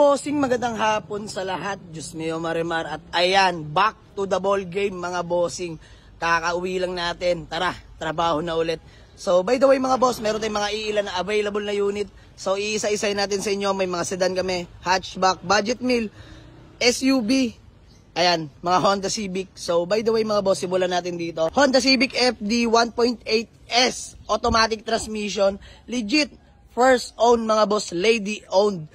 Bossing, magandang hapon sa lahat. Diyos mio marimar. At ayan, back to the ball game mga bossing. Kakauwi lang natin. Tara, trabaho na ulit. So by the way mga boss, meron tayong mga iilan na available na unit. So iisa-isay natin sa inyo. May mga sedan kami, hatchback, budget meal, SUV. Ayan, mga Honda Civic. So by the way mga boss, simulan natin dito. Honda Civic FD 1.8S, automatic transmission, legit, first owned mga boss, lady owned.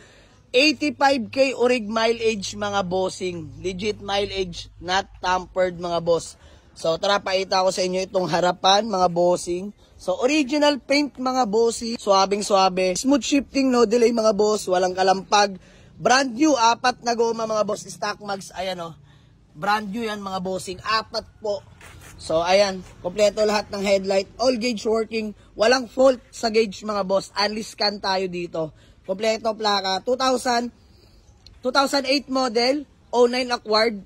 85k orig mileage mga bossing. Legit mileage, not tampered mga boss. So tara, paita ko sa inyo itong harapan mga bossing. So original paint mga bossing. Swabing swabe. Smooth shifting, no delay mga boss. Walang kalampag. Brand new, 4 na goma mga boss. Stock mags, ayan o. Brand new yan mga bossing. 4 po. So ayan, kompleto lahat ng headlight. All gauge working. Walang fault sa gauge mga boss. Only scan tayo dito. Kompleto plaka, 2008 model, 09 acquired,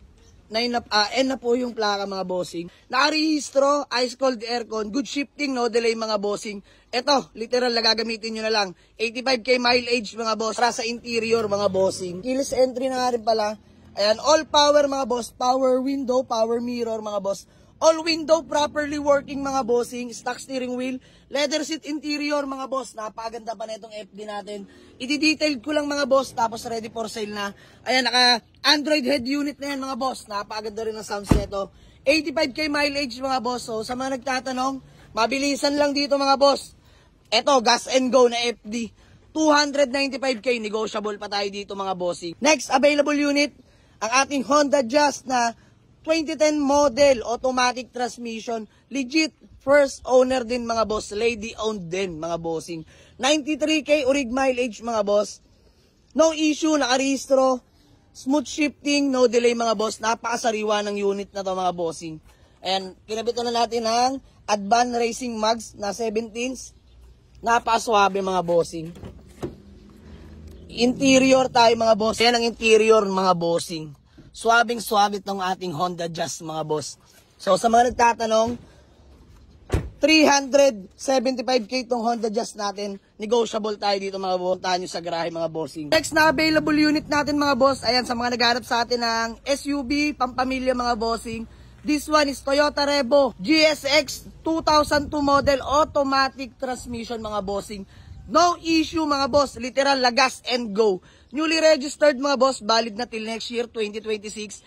N na po yung plaka mga bossing. Nakarehistro, ice cold aircon, good shifting, no delay mga bossing. Ito, literal na gagamitin nyo na lang. 85k mileage mga boss, para sa interior mga bossing. Keyless entry na nga rin pala. Ayan, all power mga boss, power window, power mirror mga boss. All window properly working mga bossing, stock steering wheel, leather seat interior mga boss. Napakaganda pa na itong FD natin. I-detail ko lang mga boss, tapos ready for sale na. Ayan, naka Android head unit na yan mga boss. Napakaganda rin ang sounds nito. 85k mileage mga boss. So sa mga nagtatanong, mabilisan lang dito mga boss. Eto, gas and go na FD. 295k, negotiable pa tayo dito mga bossing. Next available unit, ang ating Honda Jazz na 2010 model, automatic transmission, legit, first owner din mga boss, lady owned din mga bossing. 93k orig mileage mga boss, no issue, nakarehistro, smooth shifting, no delay mga boss, napakasariwa ng unit na to mga bossing. And kinabitan na natin ang Advan Racing Mags na 17s, napakaswabe mga bossing. Interior tayo mga boss, yan ang interior mga bossing. Swabing-swabe itong ating Honda Jazz mga boss. So sa mga nagtatanong, 375k itong Honda Jazz natin. Negotiable tayo dito mga boss. Puntahan nyo sa garahe mga bossing. Next na available unit natin mga boss. Ayan, sa mga nagharap sa atin ng SUV, pampamilya mga bossing. This one is Toyota Revo GSX 2002 model, automatic transmission mga bossing. No issue mga boss, literal lagas and go. Newly registered mga boss, valid na till next year 2026.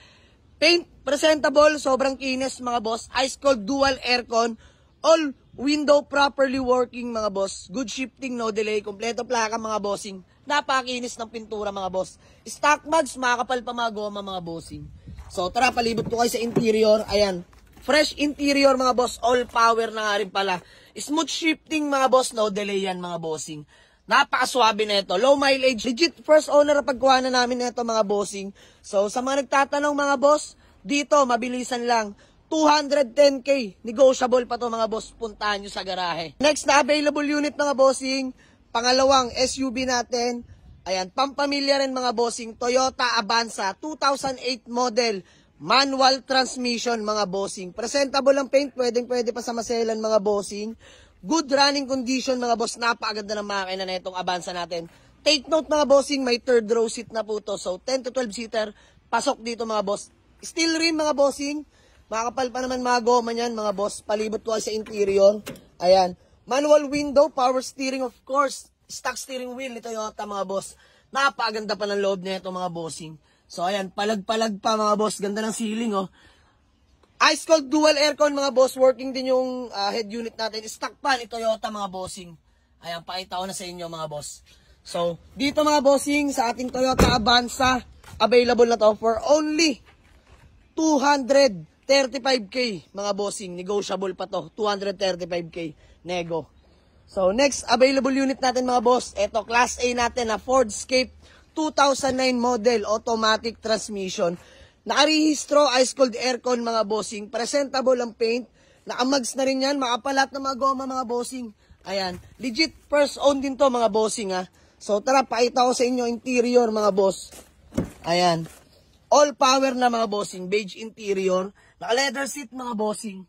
Paint presentable, sobrang kinis mga boss. Ice cold dual aircon, all window properly working mga boss. Good shifting, no delay, kompleto plaka mga bossing. Napakinis ng pintura mga boss. Stock mags, makakapal pa mga goma mga bossing. So tara, palibot ko kayo sa interior. Ayan, fresh interior mga boss, all power na nga rin pala. Smooth shifting mga boss, no delay yan mga bossing. Napakaswabe na ito. Low mileage. Legit first owner na pagkuha na namin na ito mga bossing. So sa mga nagtatanong mga boss, dito mabilisan lang. 210k. Negotiable pa to mga boss. Puntahan nyo sa garahe. Next na available unit mga bossing. Pangalawang SUV natin. Ayan, pampamilya rin mga bossing. Toyota Avanza 2008 model. Manual transmission mga bossing. Presentable ang paint. Pwede pa sa maselan mga bossing. Good running condition mga boss, napakaganda ng makina na itong Avanza natin. Take note mga bossing, may third row seat na po to. So 10 to 12 seater, pasok dito mga boss. Steel rim mga bossing, makakapal pa naman mga goma niyan mga boss. Palibot ko sa interior. Ayan, manual window, power steering of course. Stock steering wheel ni Toyota mga boss. Napakaganda pa ng loob nito mga bossing. So ayan, palag-palag pa mga boss, ganda ng ceiling oh. Ice cold dual aircon mga boss, working din yung head unit natin. Stock pan ni Toyota mga bossing. Ayan, pakita ko na sa inyo mga boss. So, dito mga bossing, sa ating Toyota Avanza, available na to for only 235k mga bossing. Negotiable pa to, 235k. Nego. So, next available unit natin mga boss. Ito, Class A natin na Ford Escape 2009 model, automatic transmission. Nakarehistro, ice cold aircon mga bossing. Presentable ang paint. Nakamags na rin yan. Makapalat na mga goma mga bossing. Ayan. Legit first own din to mga bossing ha. So tara, pakita ko sa inyo interior mga boss. Ayan. All power na mga bossing. Beige interior. Naka leather seat mga bossing.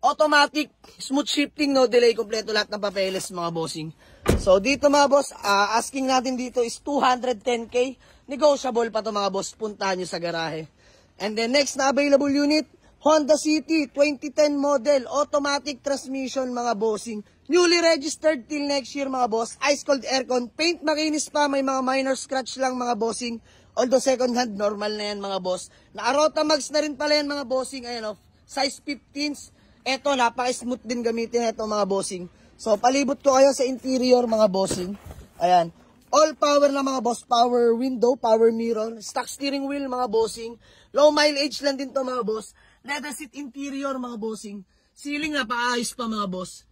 Automatic, smooth shifting, no delay. Kompleto lahat ng papeles mga bossing. So dito mga boss, asking natin dito is 210k. negotiable pa to mga boss, puntahan nyo sa garahe. And then next na available unit, Honda City 2010 model, automatic transmission mga bossing. Newly registered till next year mga boss, ice cold aircon, paint makinis pa, may mga minor scratch lang mga bossing. Although second hand, normal na yan mga boss. Naka-Rota Max na rin pala yan mga bossing, ayan o, size 15s. Eto, napaka-smooth din gamitin ito mga bossing. So, palibot ko kayo sa interior mga bossing. Ayan. All power na mga boss. Power window, power mirror, stock steering wheel mga bossing. Low mileage lang din to mga boss. Leather seat interior mga bossing. Ceiling na paayos pa mga boss.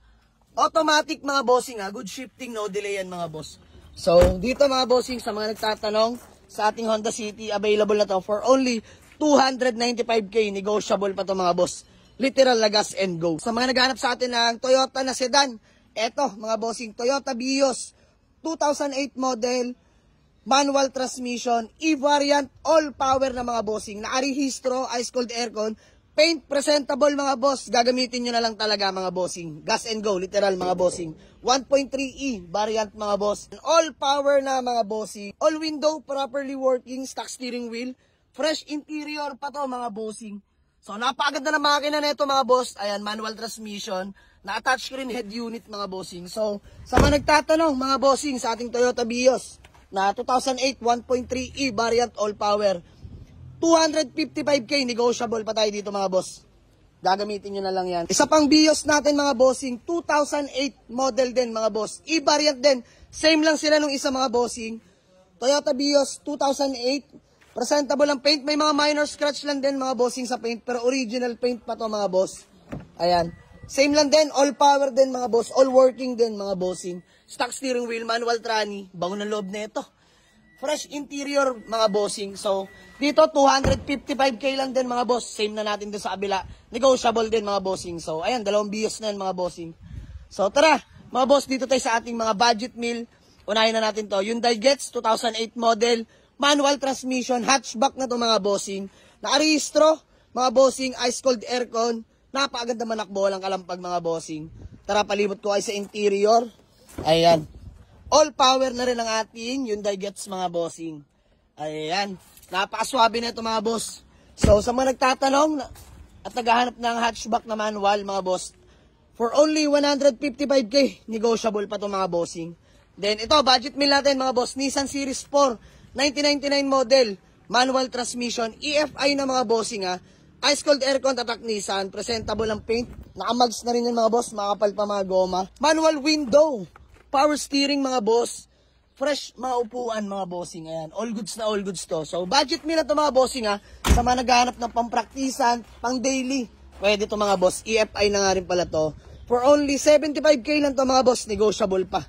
Automatic mga bossing ha. Good shifting, no delay yan mga boss. So, dito mga bossing, sa mga nagtatanong, sa ating Honda City, available na to for only 295k. Negotiable pa to mga boss. Literal na gas and go. Sa mga naghanap sa atin ng Toyota na sedan, eto mga bossing, Toyota Vios 2008 model, manual transmission, e-variant, all power na mga bossing. Nakarehistro, ice cold aircon, paint presentable mga boss. Gagamitin nyo na lang talaga mga bossing. Gas and go, literal mga bossing. 1.3E variant mga boss. All power na mga bossing. All window, properly working, stock steering wheel. Fresh interior pa to mga bossing. So, napakaganda na makina nito mga boss. Ayan, manual transmission. Na-attach ko rin head unit mga bossing. So, sa mga nagtatanong mga bossing sa ating Toyota Vios na 2008 1.3E variant all power, 255k, negotiable pa tayo dito mga boss. Gagamitin nyo na lang yan. Isa pang Vios natin mga bossing, 2008 model din mga boss. E-variant din. Same lang sila nung isa mga bossing. Toyota Vios 2008. Presentable ang paint. May mga minor scratch lang din mga bossing sa paint. Pero original paint pa to mga boss. Ayan. Same lang din. All power din mga boss. All working din mga bossing. Stock steering wheel. Manual tranny. Bango ng loob na ito. Fresh interior mga bossing. So, dito 255k lang din mga boss. Same na natin din sa kabila. Negotiable din mga bossing. So, ayan. Dalawang Vios na yan mga bossing. So, tara. Mga boss, dito tayo sa ating mga budget meal. Unahin na natin to. Hyundai Getz 2008 model. Manual transmission, hatchback na to mga bossing. Nakarehistro, mga bossing, ice cold aircon. Napakaganda manakbo, walang kalampag mga bossing. Tara, palibot ko ay sa interior. Ayan. All power na rin ang ating Hyundai Getz mga bossing. Ayan. Napakaswabe na ito mga boss. So, sa mga nagtatanong at naghahanap ng hatchback na manual mga boss, for only 155k, negotiable pa to mga bossing. Then, ito, budget meal natin mga boss, Nissan Series 4. 1999 model, manual transmission, EFI na mga bossing ha. Ice cold aircon, tatak Nissan, presentable ang paint. Nakamags na rin yung mga boss, makapal pa mga goma. Manual window, power steering mga boss. Fresh mga upuan mga bossing. Ayan, all goods na all goods to. So budget meal na to mga bossing ha. Sa mga naghahanap ng pampraktisan, pang daily, pwede to mga boss. EFI na nga rin pala to. For only 75k lang to mga boss, negotiable pa.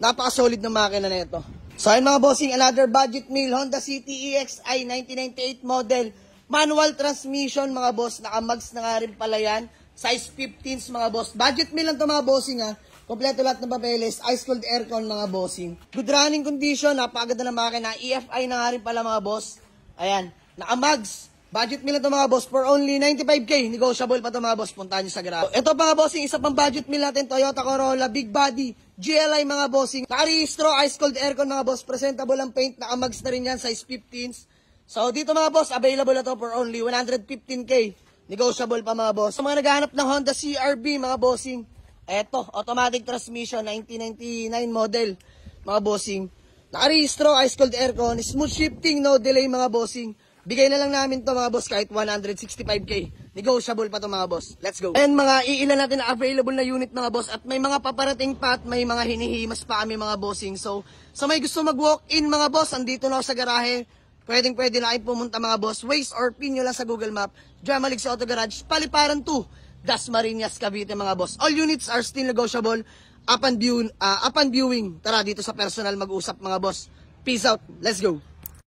Napaka-solid na makina na ito. So ayun mga bossing, another budget meal, Honda City EXI 1998 model, manual transmission mga boss, nakamags na nga rin pala yan, size 15s mga boss. Budget meal lang to mga bossing ha, kompleto lahat ng papeles, ice cold aircon mga bossing. Good running condition, napakaganda na makina, EFI na nga rin pala mga boss. Ayan, nakamags. Budget meal na to mga boss for only 95k. Negotiable pa to mga boss. Puntahan nyo sa garage. Ito pa mga bossing, isa pang budget meal natin. Toyota Corolla, big body, GLI mga bossing. Nakarehistro, ice cold aircon mga boss. Presentable ang paint. Nakamags na rin yan, size 15s. So dito mga boss, available na to for only 115k. Negotiable pa mga boss. Sa mga naghahanap ng Honda CR-V mga bossing, eto, automatic transmission, 1999 model mga bossing. Nakarehistro, ice cold aircon, smooth shifting, no delay mga bossing. Bigay na lang namin to mga boss kahit 165k. Negotiable pa to mga boss. Let's go. And mga iilan natin na available na unit mga boss. At may mga paparating pa at may mga hinihimas pa kami mga bossing. So, sa may gusto mag-walk-in mga boss, andito na ako sa garahe. Pwede na kayo pumunta mga boss. Waze or pin nyo lang sa Google Map. Jamalig sa Auto Garage. Paliparan 2. Dasmariñas, Cavite mga boss. All units are still negotiable. Upon viewing. Tara dito sa personal mag-usap mga boss. Peace out. Let's go.